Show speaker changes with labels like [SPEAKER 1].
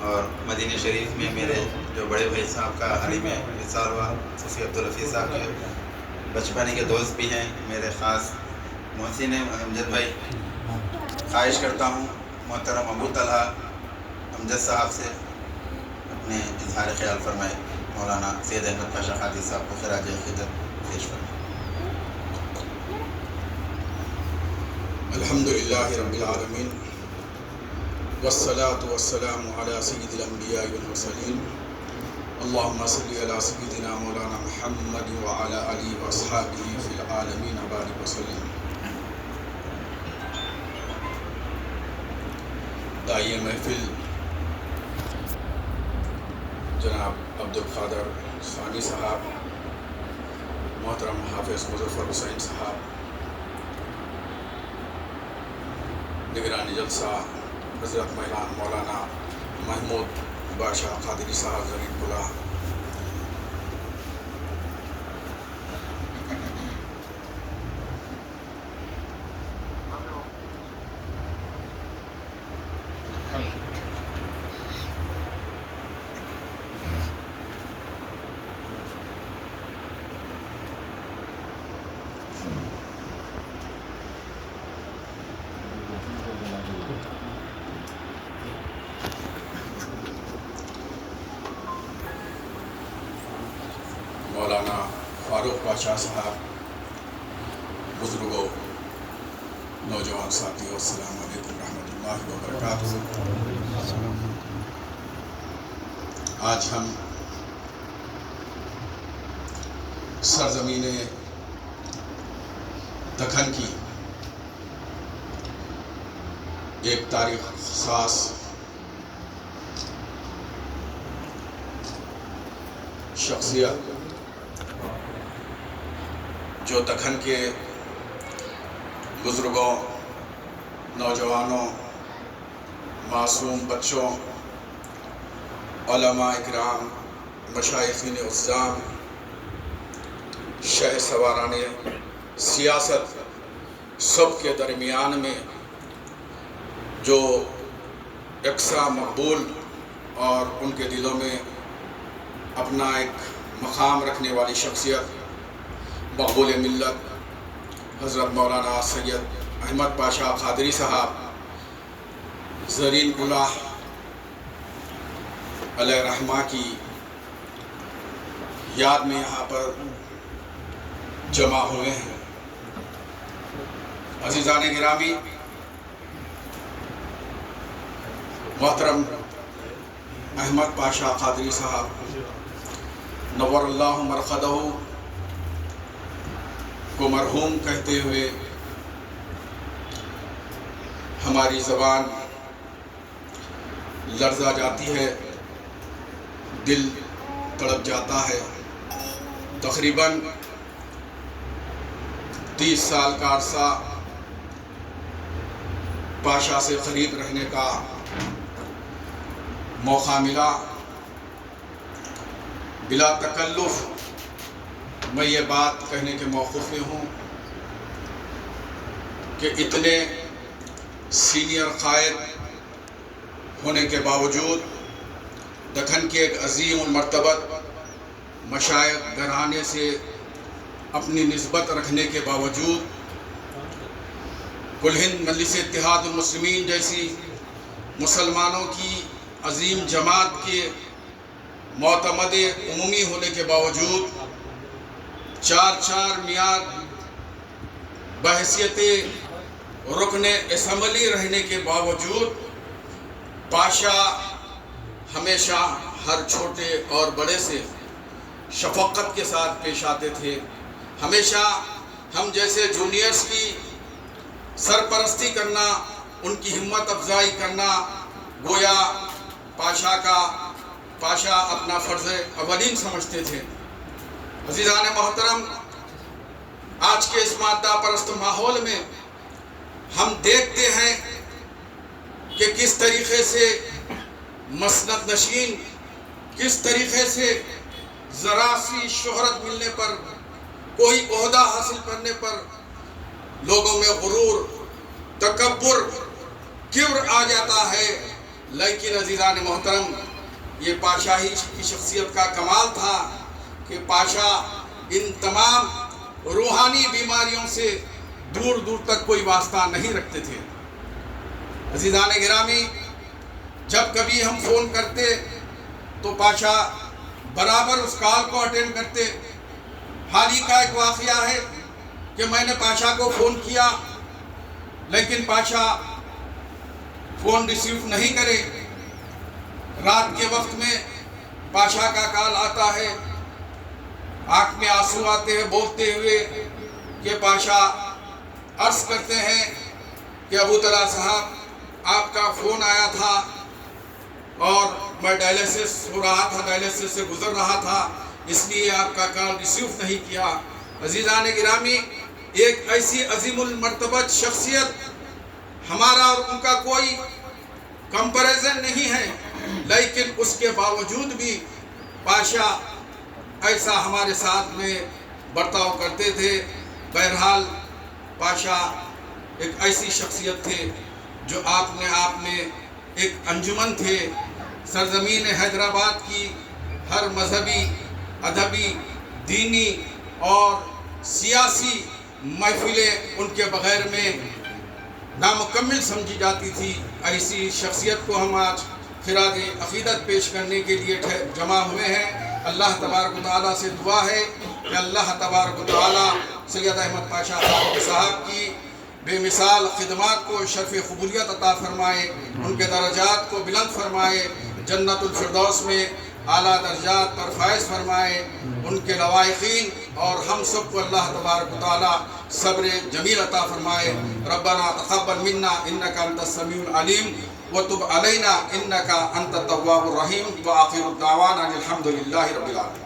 [SPEAKER 1] اور مدینہ شریف میں میرے جو بڑے بھائی صاحب کا حال ہی میں وصال ہوا، صوفی عبدالحفیظ صاحب کے بچپنے کے دوست بھی ہیں، میرے خاص محسن امجد بھائی۔ خواہش کرتا ہوں محترم ابو طلحہ امجد صاحب سے اپنے اظہار خیال فرمائے، مولانا سید احمد پاشا قادری صاحب کو خراج عقیدت پیش فرمائے۔
[SPEAKER 2] الحمدللہ رب العالمین والصلاة والسلام علی سید الانبیاء والمرسلین اللہم صلی علی سیدنا مولانا محمد وعلی آلہ واصحابہ فی العالمین بارک وسلم۔ داعیہ محفل جناب عبدالقادر ثانی صاحب، محترم حافظ مظفر حسین صاحب، نگران جلسہ حضرت مہران مولانا محمود باشا قادری صاحب زرین بلا، مولانا فاروق بادشاہ صاحب، بزرگوں، نوجوان ساتھیوں، السلام علیکم ورحمۃ اللہ وبرکاتہ۔ آج ہم سرزمین دکن کی ایک تاریخ ساز شخصیت جو دکن کے بزرگوں، نوجوانوں، معصوم بچوں، علماء اکرام، مشائخین عظام، شہ سواران سیاست سب کے درمیان میں جو یکساں مقبول اور ان کے دلوں میں اپنا ایک مقام رکھنے والی شخصیت مقبول ملت حضرت مولانا سید احمد پاشا قادری صاحب زرین بلا علیہ رحمہ کی یاد میں یہاں پر جمع ہوئے ہیں۔ عزیزان گرامی، محترم احمد پاشا قادری صاحب نور اللہ مرقدہ کو مرحوم کہتے ہوئے ہماری زبان لرزا جاتی ہے، دل تڑپ جاتا ہے۔ تقریباً 30 سال کا عرصہ پاشا سے قریب رہنے کا موقع ملا۔ بلا تکلف میں یہ بات کہنے کے موقف میں ہوں کہ اتنے سینئر قائد ہونے کے باوجود، دکن کے ایک عظیم المرتبت مشائخ گھرانے سے اپنی نسبت رکھنے کے باوجود، کل ہند مجلس اتحاد المسلمین جیسی مسلمانوں کی عظیم جماعت کے معتمد عمومی ہونے کے باوجود، 4 میعاد بحیثیت رکن اسمبلی رہنے کے باوجود، پاشا ہمیشہ ہر چھوٹے اور بڑے سے شفقت کے ساتھ پیش آتے تھے۔ ہمیشہ ہم جیسے جونیئرز کی سرپرستی کرنا، ان کی ہمت افزائی کرنا، گویا پاشا اپنا فرض اولین سمجھتے تھے۔ عزیزان محترم، آج کے اس مادہ پرست ماحول میں ہم دیکھتے ہیں کہ کس طریقے سے مسند نشین، کس طریقے سے ذرا سی شہرت ملنے پر، کوئی عہدہ حاصل کرنے پر لوگوں میں غرور، تکبر، کبر آ جاتا ہے لیکن عزیزان محترم یہ پاشاہی کی شخصیت کا کمال تھا کہ پاشاہ ان تمام روحانی بیماریوں سے دور دور تک کوئی واسطہ نہیں رکھتے تھے۔ عزیزان گرامی، جب کبھی ہم فون کرتے تو پاشاہ برابر اس کال کو اٹینڈ کرتے۔ حال ہی کا ایک واقعہ ہے کہ میں نے پاشاہ کو فون کیا لیکن پاشاہ فون ریسیو نہیں کرے۔ رات کے وقت میں پاشاہ کا کال آتا ہے، آنکھ میں آنسو آتے ہیں بولتے ہوئے کہ پاشاہ عرض کرتے ہیں کہ ابو طلحہ صاحب آپ کا فون آیا تھا اور میں ڈائلیسس ہو رہا تھا، ڈائلیسس سے گزر رہا تھا، اس لیے آپ کا کال ریسیو نہیں کیا۔ عزیزان گرامی، ایک ایسی عظیم المرتبت شخصیت، ہمارا اور ان کا کوئی کمپیریزن نہیں ہے، لیکن اس کے باوجود بھی پاشاہ ایسا ہمارے ساتھ میں برتاؤ کرتے تھے۔ بہرحال پاشاہ ایک ایسی شخصیت تھے جو آپ میں ایک انجمن تھے۔ سرزمین حیدرآباد کی ہر مذہبی، ادبی، دینی اور سیاسی محفلیں ان کے بغیر میں نامکمل سمجھی جاتی تھی۔ ایسی شخصیت کو ہم آج خراج عقیدت پیش کرنے کے لیے جمع ہوئے ہیں۔ اللہ تبارک و تعالیٰ سے دعا ہے کہ اللہ تبارک و تعالیٰ سید احمد پاشاہ صاحب کی بے مثال خدمات کو شرف قبولیت عطا فرمائے، ان کے درجات کو بلند فرمائے، جنت الفردوس میں اعلیٰ درجات پر فائز فرمائے، ان کے لوائقین اور ہم سب کو اللہ تبارک و تعالیٰ صبر جمیل عطا فرمائے۔ ربنا تقبل منا انک انت السمیع العلیم وتب علینا انک انت التواب الرحیم وآخر الدعوانا الحمد للہ رب العالمین۔